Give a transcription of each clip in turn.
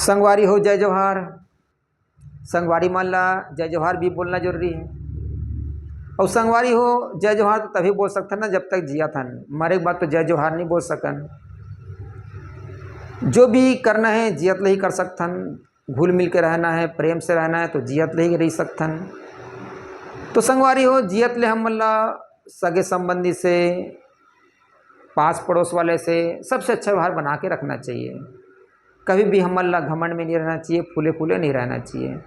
संगवारी हो जय जोहार। संगवारी मान ला जय जोहार भी बोलना जरूरी है। और संगवारी हो जय जोहार तो तभी बोल सकते ना जब तक जिया था, मरे के बाद तो जय जोहार नहीं बोल सकन। जो भी करना है जियत ले ही कर सकथन, घुल मिल के रहना है, प्रेम से रहना है तो जियत ले ही रह सकथन। तो संगवारी हो जियत ले हम ला सगे संबंधी से, पास पड़ोस वाले से सबसे अच्छा व्यवहार बना के रखना चाहिए। कभी भी हम ला घमंड में नहीं रहना चाहिए, फूले फूले नहीं रहना चाहिए।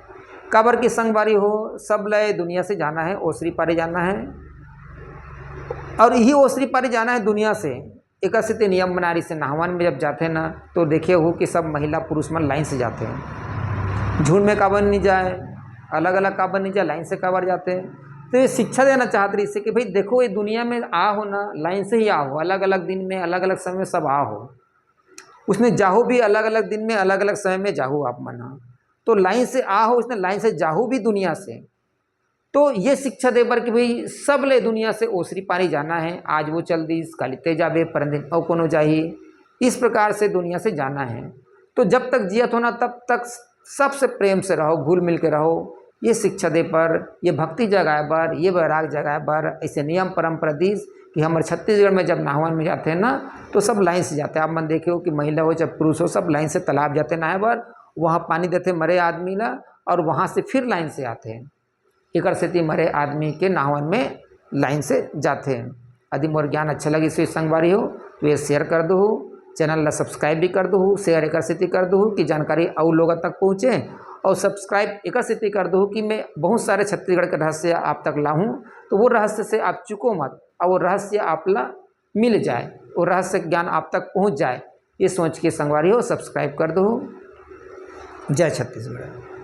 काबर की संगवारी हो सब लय दुनिया से जाना है, ओसरी पारी जाना है और यही ओसरी पारी जाना है दुनिया से। एक स्थिति नियम बना रही से नहावन में जब जाते ना तो देखे हो कि सब महिला पुरुष मन लाइन से जाते हैं, झुंड में काबर नहीं जाए, अलग अलग काबर नहीं जाए, लाइन से काबर जाते हैं। तो ये शिक्षा देना चाहते रही से कि भाई देखो ये दुनिया में आ हो ना, लाइन से ही आ हो, अलग अलग दिन में अलग अलग समय में सब आ हो, उसने जाहो भी अलग अलग दिन में अलग अलग समय में जाहो आप मना, तो लाइन से आ हो, उसने लाइन से जाहो भी दुनिया से। तो ये शिक्षा दे बर कि भाई सब ले दुनिया से ओसरी पारी जाना है, आज वो चल दी कल ते जाबे परंदिन और कोनो जाही, इस प्रकार से दुनिया से जाना है। तो जब तक जियत होना तब तक सबसे प्रेम से रहो, घुल मिल के रहो, ये शिक्षा दे पर, ये भक्ति जगाए बर, ये वैराग जगाए बर, ऐसे नियम परम्परा दीस कि हमारे छत्तीसगढ़ में जब नहावन में जाते हैं ना तो सब लाइन से जाते हैं। आप मन देखे हो कि महिला हो चाहे पुरुष हो सब लाइन से तालाब जाते नहाए बर, वहाँ पानी देते मरे आदमी ला और वहाँ से फिर लाइन से आते हैं। एक स्थिति मरे आदमी के नहावन में लाइन से जाते हैं। यदि मोर ज्ञान अच्छा लगी इस संगवारी हो तो ये शेयर कर दो, चैनल ला सब्सक्राइब भी कर दो, शेयर एक स्थिति कर दो कि जानकारी और लोगों तक पहुँचे, और सब्सक्राइब एक स्थिति कर दो कि मैं बहुत सारे छत्तीसगढ़ के रहस्य आप तक लाऊं, तो वो रहस्य से आप चुको मत और वो रहस्य आप ला मिल जाए, वो रहस्य ज्ञान आप तक पहुंच जाए, ये सोच के संगवारी हो सब्सक्राइब कर दो। जय छत्तीसगढ़।